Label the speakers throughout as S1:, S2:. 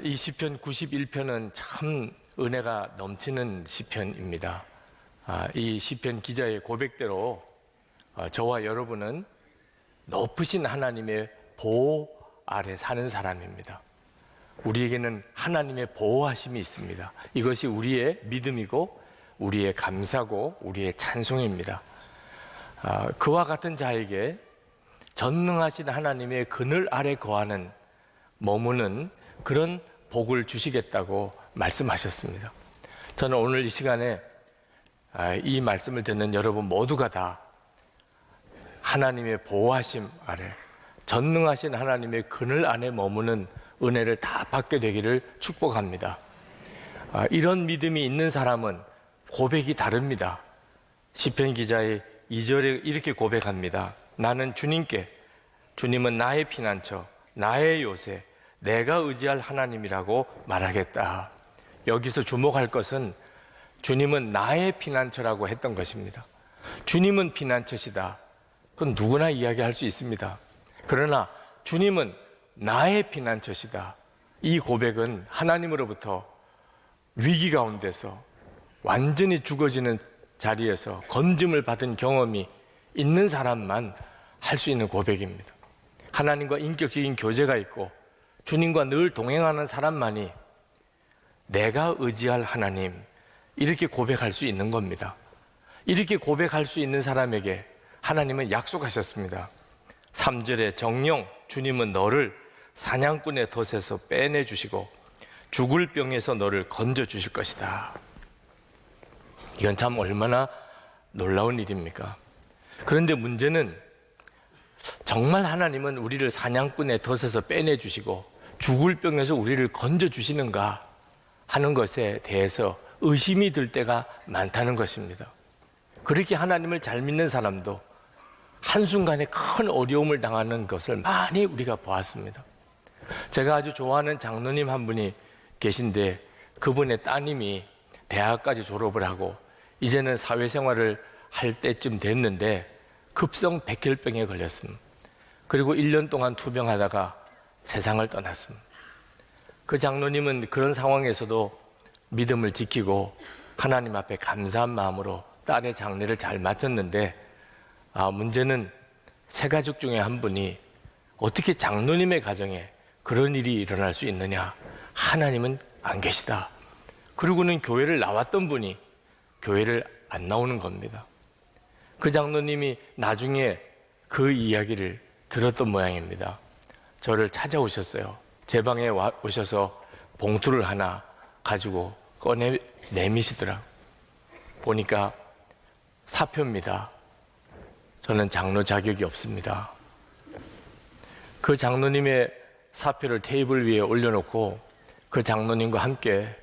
S1: 이 시편 91편은 참 은혜가 넘치는 시편입니다. 이 시편 기자의 고백대로 저와 여러분은 높으신 하나님의 보호 아래 사는 사람입니다. 우리에게는 하나님의 보호하심이 있습니다. 이것이 우리의 믿음이고 우리의 감사고 우리의 찬송입니다. 그와 같은 자에게 전능하신 하나님의 그늘 아래 거하는 머무는 그런 복을 주시겠다고 말씀하셨습니다. 저는 오늘 이 시간에 이 말씀을 듣는 여러분 모두가 다 하나님의 보호하심 아래 전능하신 하나님의 그늘 안에 머무는 은혜를 다 받게 되기를 축복합니다. 이런 믿음이 있는 사람은 고백이 다릅니다. 시편 기자의 2절에 이렇게 고백합니다. 나는 주님은 나의 피난처, 나의 요새, 내가 의지할 하나님이라고 말하겠다. 여기서 주목할 것은 주님은 나의 피난처라고 했던 것입니다. 주님은 피난처시다. 그건 누구나 이야기할 수 있습니다. 그러나 주님은 나의 피난처시다. 이 고백은 하나님으로부터 위기 가운데서 완전히 죽어지는 자리에서 건짐을 받은 경험이 있는 사람만 할 수 있는 고백입니다. 하나님과 인격적인 교제가 있고 주님과 늘 동행하는 사람만이 내가 의지할 하나님, 이렇게 고백할 수 있는 겁니다. 이렇게 고백할 수 있는 사람에게 하나님은 약속하셨습니다. 3절에 정녕 주님은 너를 사냥꾼의 덫에서 빼내주시고 죽을 병에서 너를 건져주실 것이다. 이건 참 얼마나 놀라운 일입니까? 그런데 문제는 정말 하나님은 우리를 사냥꾼의 덫에서 빼내주시고 죽을 병에서 우리를 건져주시는가 하는 것에 대해서 의심이 들 때가 많다는 것입니다. 그렇게 하나님을 잘 믿는 사람도 한순간에 큰 어려움을 당하는 것을 많이 우리가 보았습니다. 제가 아주 좋아하는 장로님 한 분이 계신데 그분의 따님이 대학까지 졸업을 하고 이제는 사회생활을 할 때쯤 됐는데 급성 백혈병에 걸렸습니다. 그리고 1년 동안 투병하다가 세상을 떠났습니다. 그 장로님은 그런 상황에서도 믿음을 지키고 하나님 앞에 감사한 마음으로 딸의 장례를 잘 마쳤는데 문제는 세 가족 중에 한 분이 어떻게 장로님의 가정에 그런 일이 일어날 수 있느냐? 하나님은 안 계시다. 그리고는 교회를 나왔던 분이 교회를 안 나오는 겁니다. 그 장로님이 나중에 그 이야기를 들었던 모양입니다. 저를 찾아오셨어요. 제 방에 오셔서 봉투를 하나 가지고 꺼내 내미시더라. 보니까 사표입니다. 저는 장로 자격이 없습니다. 그 장로님의 사표를 테이블 위에 올려놓고 그 장로님과 함께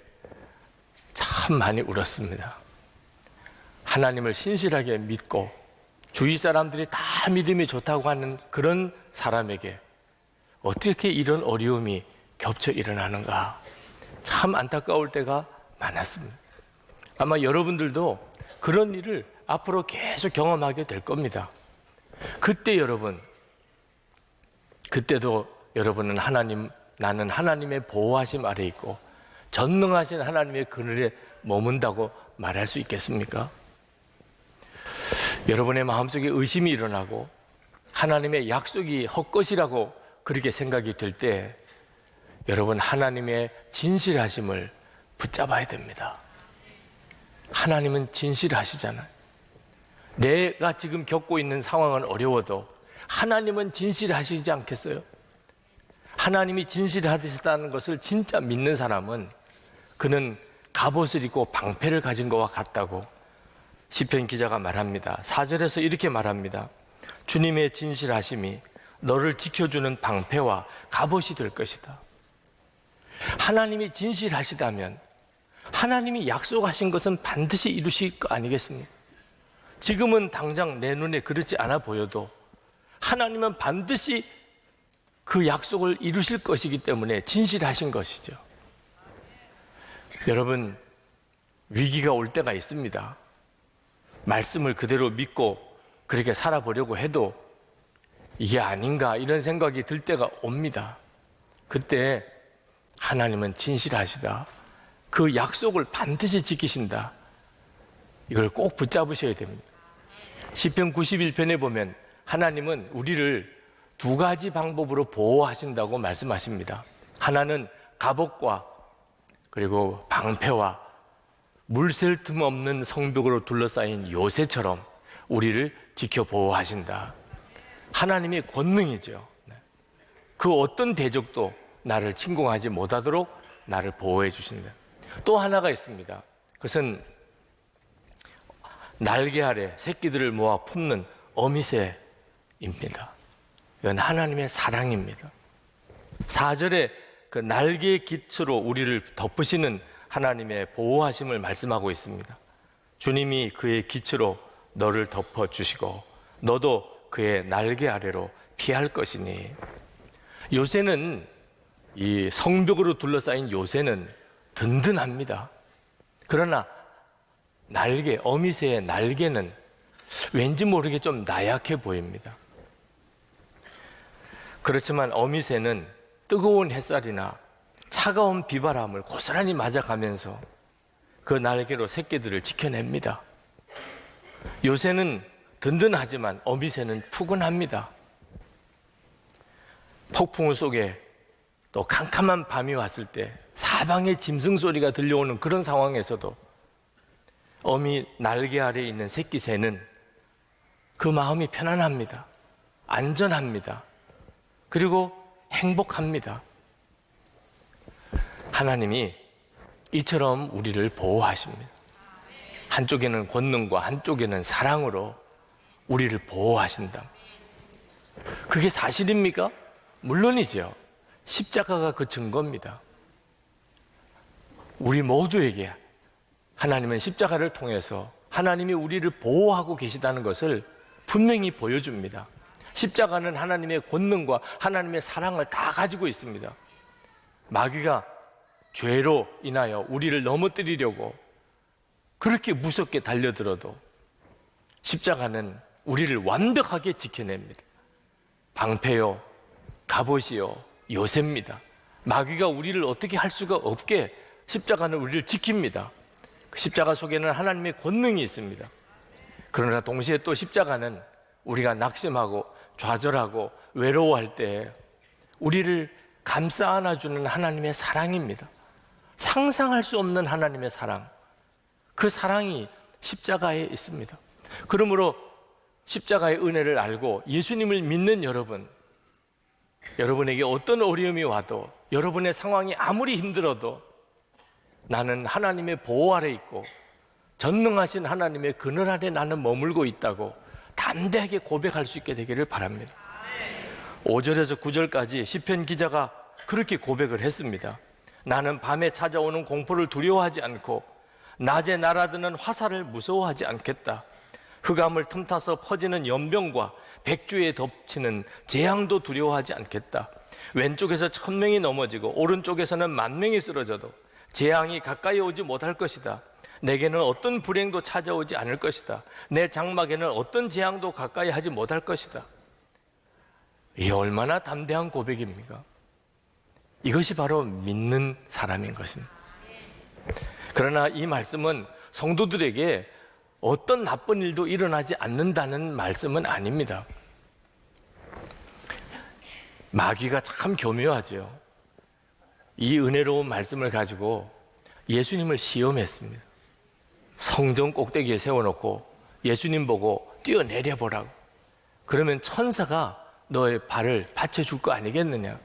S1: 참 많이 울었습니다. 하나님을 신실하게 믿고 주위 사람들이 다 믿음이 좋다고 하는 그런 사람에게 어떻게 이런 어려움이 겹쳐 일어나는가 참 안타까울 때가 많았습니다. 아마 여러분들도 그런 일을 앞으로 계속 경험하게 될 겁니다. 그때도 여러분은 나는 하나님의 보호하심 아래 있고 전능하신 하나님의 그늘에 머문다고 말할 수 있겠습니까? 여러분의 마음속에 의심이 일어나고 하나님의 약속이 헛것이라고 그렇게 생각이 들 때 여러분 하나님의 진실하심을 붙잡아야 됩니다. 하나님은 진실하시잖아요. 내가 지금 겪고 있는 상황은 어려워도 하나님은 진실하시지 않겠어요? 하나님이 진실하시다는 것을 진짜 믿는 사람은 그는 갑옷을 입고 방패를 가진 것과 같다고 시편 기자가 말합니다. 4절에서 이렇게 말합니다. 주님의 진실하심이 너를 지켜주는 방패와 갑옷이 될 것이다. 하나님이 진실하시다면 하나님이 약속하신 것은 반드시 이루실 거 아니겠습니까? 지금은 당장 내 눈에 그렇지 않아 보여도 하나님은 반드시 그 약속을 이루실 것이기 때문에 진실하신 것이죠. 여러분, 위기가 올 때가 있습니다. 말씀을 그대로 믿고 그렇게 살아보려고 해도 이게 아닌가 이런 생각이 들 때가 옵니다. 그때 하나님은 진실하시다. 그 약속을 반드시 지키신다. 이걸 꼭 붙잡으셔야 됩니다. 시편 91편에 보면 하나님은 우리를 두 가지 방법으로 보호하신다고 말씀하십니다. 하나는 갑옷과 그리고 방패와 물샐 틈 없는 성벽으로 둘러싸인 요새처럼 우리를 지켜 보호하신다. 하나님의 권능이죠. 그 어떤 대적도 나를 침공하지 못하도록 나를 보호해 주신다. 또 하나가 있습니다. 그것은 날개 아래 새끼들을 모아 품는 어미새입니다. 이건 하나님의 사랑입니다. 4절에 그 날개의 깃으로 우리를 덮으시는 하나님의 보호하심을 말씀하고 있습니다. 주님이 그의 깃으로 너를 덮어주시고 너도 그의 날개 아래로 피할 것이니. 요새는 이 성벽으로 둘러싸인 요새는 든든합니다. 그러나 날개, 어미새의 날개는 왠지 모르게 좀 나약해 보입니다. 그렇지만 어미새는 뜨거운 햇살이나 차가운 비바람을 고스란히 맞아가면서 그 날개로 새끼들을 지켜냅니다. 요새는 든든하지만 어미새는 푸근합니다. 폭풍우 속에 또 캄캄한 밤이 왔을 때 사방에 짐승 소리가 들려오는 그런 상황에서도 어미 날개 아래에 있는 새끼 새는 그 마음이 편안합니다. 안전합니다. 그리고 행복합니다. 하나님이 이처럼 우리를 보호하십니다. 한쪽에는 권능과 한쪽에는 사랑으로 우리를 보호하신다. 그게 사실입니까? 물론이죠. 십자가가 그 증거입니다. 우리 모두에게 하나님은 십자가를 통해서 하나님이 우리를 보호하고 계시다는 것을 분명히 보여줍니다. 십자가는 하나님의 권능과 하나님의 사랑을 다 가지고 있습니다. 마귀가 죄로 인하여 우리를 넘어뜨리려고 그렇게 무섭게 달려들어도 십자가는 우리를 완벽하게 지켜냅니다. 방패요, 갑옷이요, 요새입니다. 마귀가 우리를 어떻게 할 수가 없게 십자가는 우리를 지킵니다. 그 십자가 속에는 하나님의 권능이 있습니다. 그러나 동시에 또 십자가는 우리가 낙심하고 좌절하고 외로워할 때 우리를 감싸 안아주는 하나님의 사랑입니다. 상상할 수 없는 하나님의 사랑, 그 사랑이 십자가에 있습니다. 그러므로 십자가의 은혜를 알고 예수님을 믿는 여러분, 여러분에게 어떤 어려움이 와도 여러분의 상황이 아무리 힘들어도 나는 하나님의 보호 아래 있고 전능하신 하나님의 그늘 아래 나는 머물고 있다고 담대하게 고백할 수 있게 되기를 바랍니다. 5절에서 9절까지 시편 기자가 그렇게 고백을 했습니다. 나는 밤에 찾아오는 공포를 두려워하지 않고 낮에 날아드는 화살을 무서워하지 않겠다. 흑암을 틈타서 퍼지는 연병과 백주에 덮치는 재앙도 두려워하지 않겠다. 왼쪽에서 1000명이 넘어지고 오른쪽에서는 10,000명이 쓰러져도 재앙이 가까이 오지 못할 것이다. 내게는 어떤 불행도 찾아오지 않을 것이다. 내 장막에는 어떤 재앙도 가까이 하지 못할 것이다. 이게 얼마나 담대한 고백입니까? 이것이 바로 믿는 사람인 것입니다. 그러나 이 말씀은 성도들에게 어떤 나쁜 일도 일어나지 않는다는 말씀은 아닙니다. 마귀가 참 교묘하죠. 이 은혜로운 말씀을 가지고 예수님을 시험했습니다. 성전 꼭대기에 세워놓고 예수님 보고 뛰어내려 보라고. 그러면 천사가 너의 발을 받쳐줄 거 아니겠느냐.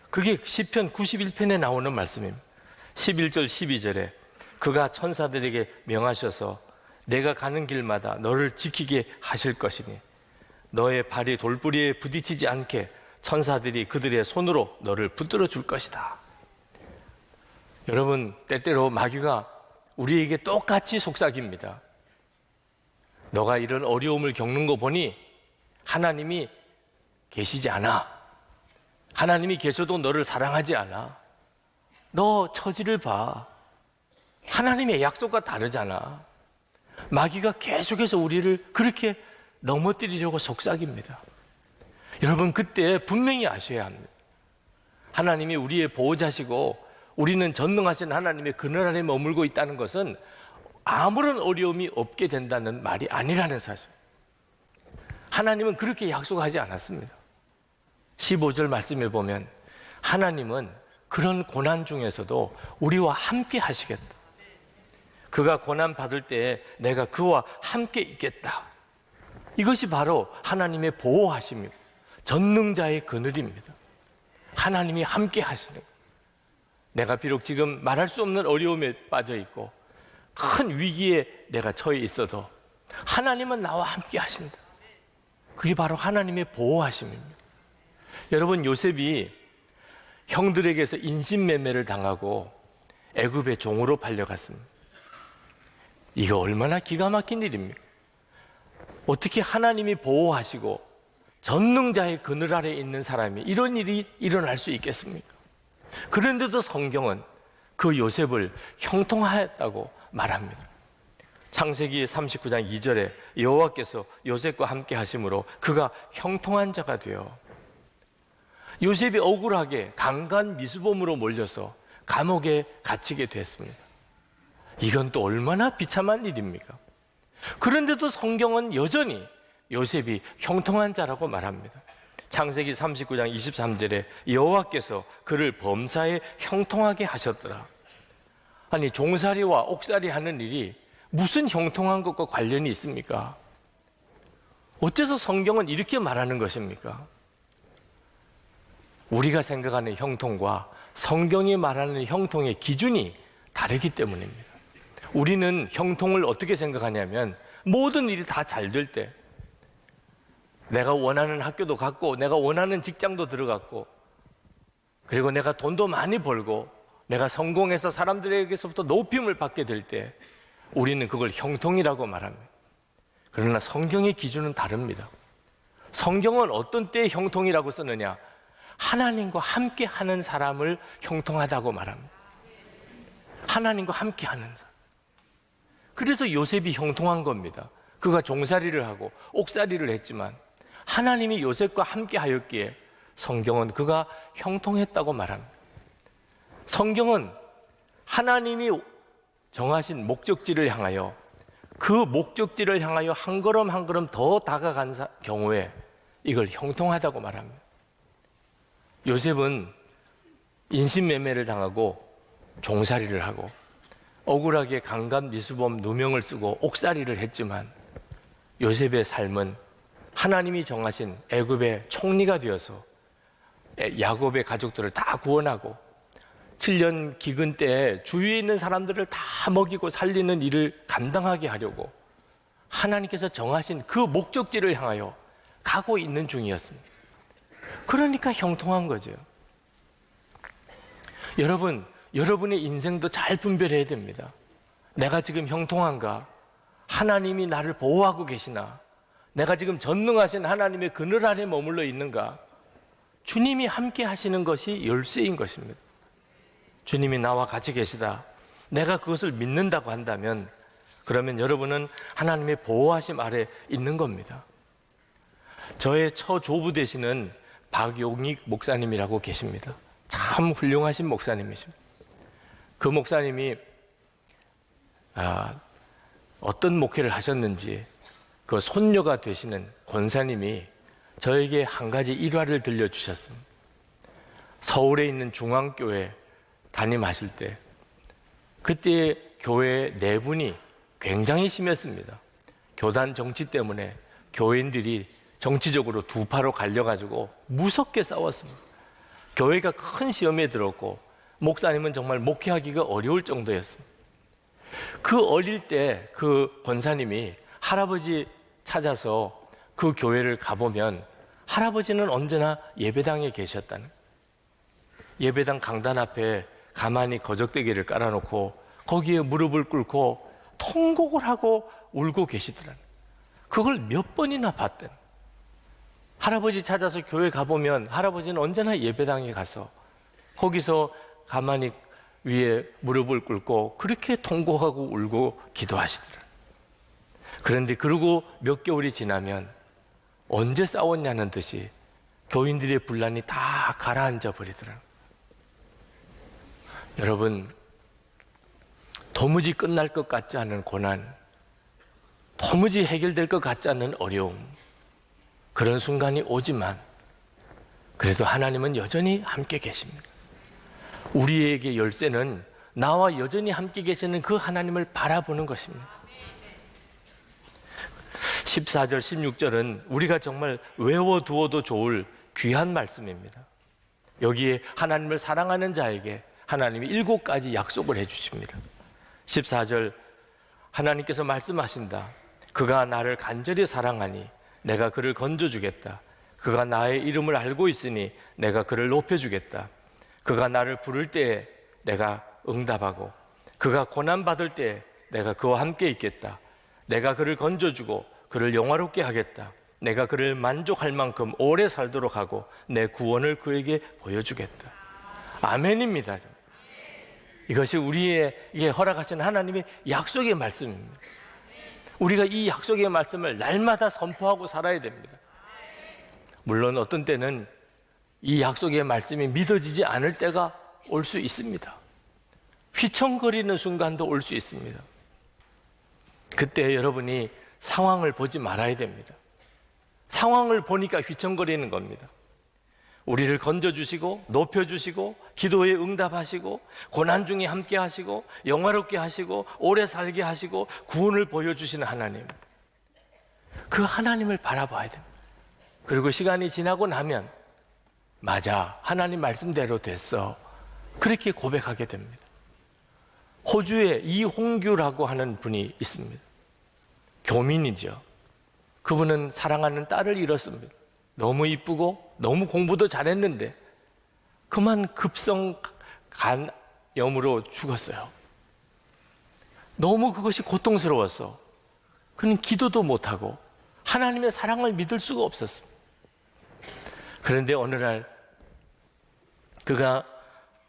S1: 그게 시편 91편에 나오는 말씀입니다. 11절 12절에 그가 천사들에게 명하셔서 내가 가는 길마다 너를 지키게 하실 것이니 너의 발이 돌부리에 부딪히지 않게 천사들이 그들의 손으로 너를 붙들어 줄 것이다. 여러분, 때때로 마귀가 우리에게 똑같이 속삭입니다. 너가 이런 어려움을 겪는 거 보니 하나님이 계시지 않아. 하나님이 계셔도 너를 사랑하지 않아. 너 처지를 봐. 하나님의 약속과 다르잖아. 마귀가 계속해서 우리를 그렇게 넘어뜨리려고 속삭입니다. 여러분, 그때 분명히 아셔야 합니다. 하나님이 우리의 보호자시고 우리는 전능하신 하나님의 그늘 아래 머물고 있다는 것은 아무런 어려움이 없게 된다는 말이 아니라는 사실. 하나님은 그렇게 약속하지 않았습니다. 15절 말씀에 보면 하나님은 그런 고난 중에서도 우리와 함께 하시겠다. 그가 고난 받을 때에 내가 그와 함께 있겠다. 이것이 바로 하나님의 보호하심이고 전능자의 그늘입니다. 하나님이 함께 하시는 거예요. 내가 비록 지금 말할 수 없는 어려움에 빠져 있고 큰 위기에 내가 처해 있어도 하나님은 나와 함께 하신다. 그게 바로 하나님의 보호하심입니다. 여러분, 요셉이 형들에게서 인신매매를 당하고 애굽의 종으로 팔려갔습니다. 이거 얼마나 기가 막힌 일입니까? 어떻게 하나님이 보호하시고 전능자의 그늘 아래 있는 사람이 이런 일이 일어날 수 있겠습니까? 그런데도 성경은 그 요셉을 형통하였다고 말합니다. 창세기 39장 2절에 여호와께서 요셉과 함께 하심으로 그가 형통한 자가 되어, 요셉이 억울하게 강간 미수범으로 몰려서 감옥에 갇히게 됐습니다. 이건 또 얼마나 비참한 일입니까? 그런데도 성경은 여전히 요셉이 형통한 자라고 말합니다. 창세기 39장 23절에 여호와께서 그를 범사에 형통하게 하셨더라. 아니, 종살이와 옥살이 하는 일이 무슨 형통한 것과 관련이 있습니까? 어째서 성경은 이렇게 말하는 것입니까? 우리가 생각하는 형통과 성경이 말하는 형통의 기준이 다르기 때문입니다. 우리는 형통을 어떻게 생각하냐면 모든 일이 다 잘 될 때, 내가 원하는 학교도 갔고 내가 원하는 직장도 들어갔고 그리고 내가 돈도 많이 벌고 내가 성공해서 사람들에게서부터 높임을 받게 될 때 우리는 그걸 형통이라고 말합니다. 그러나 성경의 기준은 다릅니다. 성경은 어떤 때에 형통이라고 쓰느냐? 하나님과 함께 하는 사람을 형통하다고 말합니다. 하나님과 함께 하는 사람. 그래서 요셉이 형통한 겁니다. 그가 종살이를 하고 옥살이를 했지만 하나님이 요셉과 함께 하였기에 성경은 그가 형통했다고 말합니다. 성경은 하나님이 정하신 목적지를 향하여, 그 목적지를 향하여 한 걸음 한 걸음 더 다가간 경우에 이걸 형통하다고 말합니다. 요셉은 인신매매를 당하고 종살이를 하고 억울하게 강간 미수범 누명을 쓰고 옥살이를 했지만 요셉의 삶은 하나님이 정하신 애굽의 총리가 되어서 야곱의 가족들을 다 구원하고 7년 기근 때에 주위에 있는 사람들을 다 먹이고 살리는 일을 감당하게 하려고 하나님께서 정하신 그 목적지를 향하여 가고 있는 중이었습니다. 그러니까 형통한 거죠. 여러분, 여러분의 인생도 잘 분별해야 됩니다. 내가 지금 형통한가? 하나님이 나를 보호하고 계시나? 내가 지금 전능하신 하나님의 그늘 아래 머물러 있는가? 주님이 함께 하시는 것이 열쇠인 것입니다. 주님이 나와 같이 계시다. 내가 그것을 믿는다고 한다면 그러면 여러분은 하나님의 보호하심 아래 있는 겁니다. 저의 처조부 되시는 박용익 목사님이라고 계십니다. 참 훌륭하신 목사님이십니다. 그 목사님이 어떤 목회를 하셨는지 그 손녀가 되시는 권사님이 저에게 한 가지 일화를 들려주셨습니다. 서울에 있는 중앙교회 담임하실 때 그때 교회 내분이 굉장히 심했습니다. 교단 정치 때문에 교인들이 정치적으로 두 파로 갈려가지고 무섭게 싸웠습니다. 교회가 큰 시험에 들었고 목사님은 정말 목회하기가 어려울 정도였습니다. 그 어릴 때 그 권사님이 할아버지 찾아서 그 교회를 가보면 할아버지는 언제나 예배당에 계셨다는, 예배당 강단 앞에 가만히 거적대기를 깔아놓고 거기에 무릎을 꿇고 통곡을 하고 울고 계시더라는, 그걸 몇 번이나 봤던. 할아버지 찾아서 교회 가보면 할아버지는 언제나 예배당에 가서 거기서 가만히 위에 무릎을 꿇고 그렇게 통곡하고 울고 기도하시더라. 그런데 그러고 몇 개월이 지나면 언제 싸웠냐는 듯이 교인들의 분란이 다 가라앉아 버리더라. 여러분, 도무지 끝날 것 같지 않은 고난, 도무지 해결될 것 같지 않은 어려움, 그런 순간이 오지만 그래도 하나님은 여전히 함께 계십니다. 우리에게 열쇠는 나와 여전히 함께 계시는 그 하나님을 바라보는 것입니다. 14절, 16절은 우리가 정말 외워두어도 좋을 귀한 말씀입니다. 여기에 하나님을 사랑하는 자에게 하나님이 7가지 약속을 해주십니다. 14절, 하나님께서 말씀하신다. 그가 나를 간절히 사랑하니 내가 그를 건져주겠다. 그가 나의 이름을 알고 있으니 내가 그를 높여주겠다. 그가 나를 부를 때에 내가 응답하고 그가 고난받을 때에 내가 그와 함께 있겠다. 내가 그를 건져주고 그를 영화롭게 하겠다. 내가 그를 만족할 만큼 오래 살도록 하고 내 구원을 그에게 보여주겠다. 아멘입니다. 이것이 우리에게 허락하신 하나님의 약속의 말씀입니다. 우리가 이 약속의 말씀을 날마다 선포하고 살아야 됩니다. 물론 어떤 때는 이 약속의 말씀이 믿어지지 않을 때가 올 수 있습니다. 휘청거리는 순간도 올 수 있습니다. 그때 여러분이 상황을 보지 말아야 됩니다. 상황을 보니까 휘청거리는 겁니다. 우리를 건져주시고 높여주시고 기도에 응답하시고 고난 중에 함께 하시고 영화롭게 하시고 오래 살게 하시고 구원을 보여주시는 하나님, 그 하나님을 바라봐야 됩니다. 그리고 시간이 지나고 나면 맞아, 하나님 말씀대로 됐어, 그렇게 고백하게 됩니다. 호주에 이홍규라고 하는 분이 있습니다. 교민이죠. 그분은 사랑하는 딸을 잃었습니다. 너무 이쁘고 너무 공부도 잘했는데 그만 급성 간염으로 죽었어요. 너무 그것이 고통스러웠어. 그는 기도도 못하고 하나님의 사랑을 믿을 수가 없었습니다. 그런데 어느 날 그가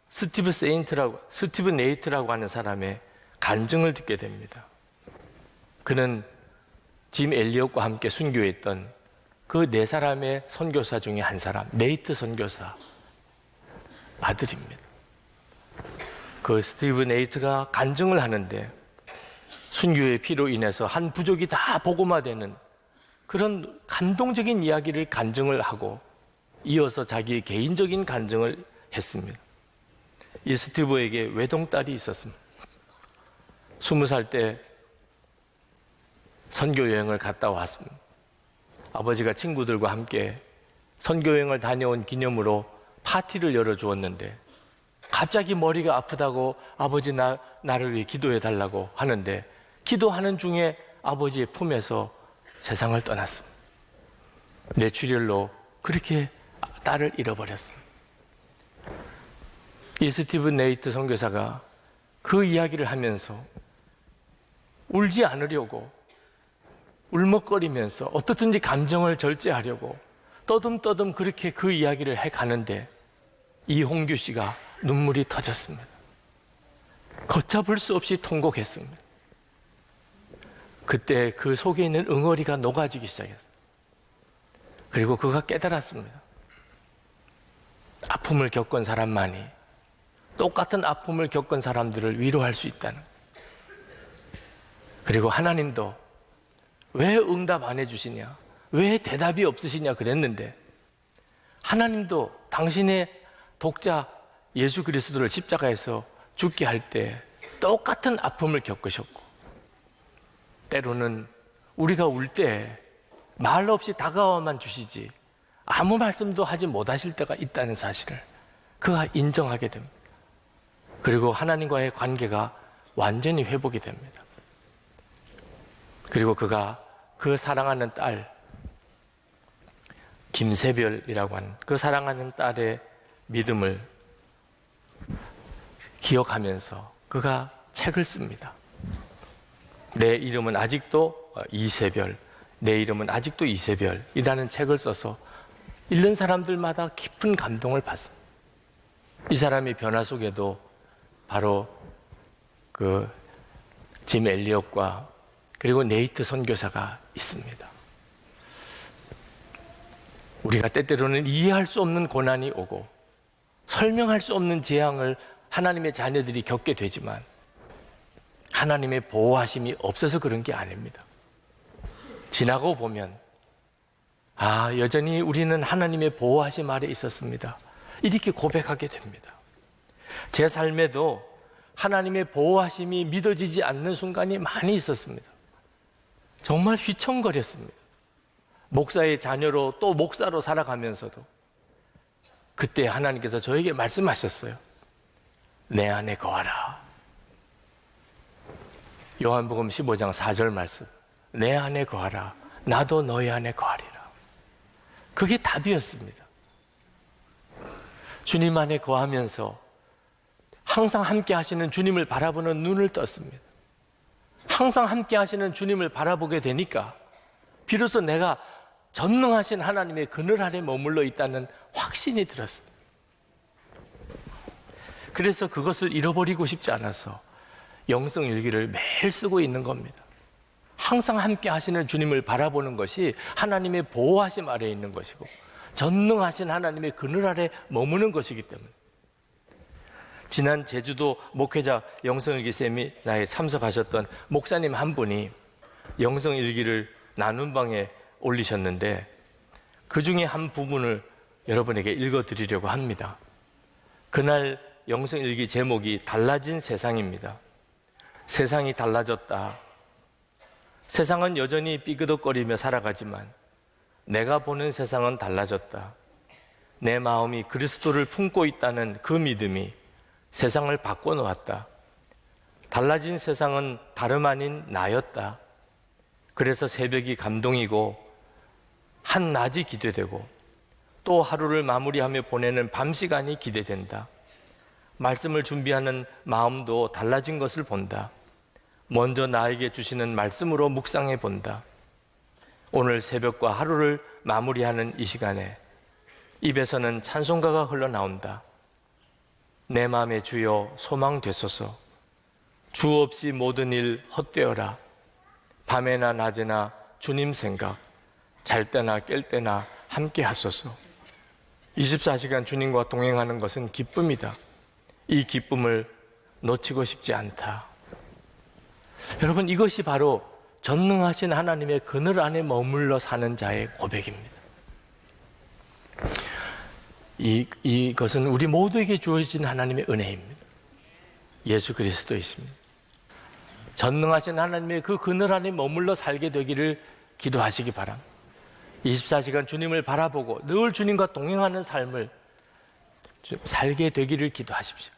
S1: 스티브 네이트라고 하는 사람의 간증을 듣게 됩니다. 그는 짐 엘리엇과 함께 순교했던 그 4사람의 선교사 중에 한 사람, 네이트 선교사 아들입니다. 그 스티브 네이트가 간증을 하는데 순교의 피로 인해서 한 부족이 다 복음화되는 그런 감동적인 이야기를 간증을 하고 이어서 자기의 개인적인 간증을 했습니다. 이 스티브에게 외동딸이 있었습니다. 20살 때 선교여행을 갔다 왔습니다. 아버지가 친구들과 함께 선교여행을 다녀온 기념으로 파티를 열어주었는데 갑자기 머리가 아프다고 아버지 나를 위해 기도해 달라고 하는데 기도하는 중에 아버지의 품에서 세상을 떠났습니다. 뇌출혈로 그렇게 딸을 잃어버렸습니다. 이 스티브 네이트 선교사가 그 이야기를 하면서 울지 않으려고 울먹거리면서 어떻든지 감정을 절제하려고 떠듬떠듬 그렇게 그 이야기를 해가는데 이홍규 씨가 눈물이 터졌습니다. 걷잡을 수 없이 통곡했습니다. 그때 그 속에 있는 응어리가 녹아지기 시작했어요. 그리고 그가 깨달았습니다. 아픔을 겪은 사람만이 똑같은 아픔을 겪은 사람들을 위로할 수 있다는. 그리고 하나님도 왜 응답 안 해주시냐, 왜 대답이 없으시냐 그랬는데 하나님도 당신의 독자 예수 그리스도를 십자가에서 죽게 할 때 똑같은 아픔을 겪으셨고 때로는 우리가 울 때 말 없이 다가와만 주시지 아무 말씀도 하지 못하실 때가 있다는 사실을 그가 인정하게 됩니다. 그리고 하나님과의 관계가 완전히 회복이 됩니다. 그리고 그가 그 사랑하는 딸 김세별이라고 하는 그 사랑하는 딸의 믿음을 기억하면서 그가 책을 씁니다. 내 이름은 아직도 이세별, 내 이름은 아직도 이세별이라는 책을 써서 읽는 사람들마다 깊은 감동을 받습니다. 이 사람의 변화 속에도 바로 그 짐 엘리엇과 그리고 네이트 선교사가 있습니다. 우리가 때때로는 이해할 수 없는 고난이 오고 설명할 수 없는 재앙을 하나님의 자녀들이 겪게 되지만 하나님의 보호하심이 없어서 그런 게 아닙니다. 지나고 보면 여전히 우리는 하나님의 보호하심 아래 있었습니다. 이렇게 고백하게 됩니다. 제 삶에도 하나님의 보호하심이 믿어지지 않는 순간이 많이 있었습니다. 정말 휘청거렸습니다. 목사의 자녀로 또 목사로 살아가면서도 그때 하나님께서 저에게 말씀하셨어요. 내 안에 거하라. 요한복음 15장 4절 말씀. 내 안에 거하라. 나도 너희 안에 거하리라. 그게 답이었습니다. 주님 안에 거하면서 항상 함께 하시는 주님을 바라보는 눈을 떴습니다. 항상 함께 하시는 주님을 바라보게 되니까 비로소 내가 전능하신 하나님의 그늘 아래 머물러 있다는 확신이 들었습니다. 그래서 그것을 잃어버리고 싶지 않아서 영성일기를 매일 쓰고 있는 겁니다. 항상 함께 하시는 주님을 바라보는 것이 하나님의 보호하심 아래에 있는 것이고 전능하신 하나님의 그늘 아래 머무는 것이기 때문에 지난 제주도 목회자 영성일기 세미나에 참석하셨던 목사님 한 분이 영성일기를 나눈 방에 올리셨는데 그 중에 한 부분을 여러분에게 읽어드리려고 합니다. 그날 영성일기 제목이 달라진 세상입니다. 세상이 달라졌다. 세상은 여전히 삐그덕거리며 살아가지만 내가 보는 세상은 달라졌다. 내 마음이 그리스도를 품고 있다는 그 믿음이 세상을 바꿔놓았다. 달라진 세상은 다름 아닌 나였다. 그래서 새벽이 감동이고 한낮이 기대되고 또 하루를 마무리하며 보내는 밤 시간이 기대된다. 말씀을 준비하는 마음도 달라진 것을 본다. 먼저 나에게 주시는 말씀으로 묵상해 본다. 오늘 새벽과 하루를 마무리하는 이 시간에 입에서는 찬송가가 흘러나온다. 내 마음의 주여 소망 되소서. 주 없이 모든 일 헛되어라. 밤에나 낮에나 주님 생각, 잘 때나 깰 때나 함께 하소서. 24시간 주님과 동행하는 것은 기쁨이다. 이 기쁨을 놓치고 싶지 않다. 여러분, 이것이 바로 전능하신 하나님의 그늘 안에 머물러 사는 자의 고백입니다. 이것은 우리 모두에게 주어진 하나님의 은혜입니다. 예수 그리스도이십니다. 전능하신 하나님의 그 그늘 안에 머물러 살게 되기를 기도하시기 바랍니다. 24시간 주님을 바라보고 늘 주님과 동행하는 삶을 살게 되기를 기도하십시오.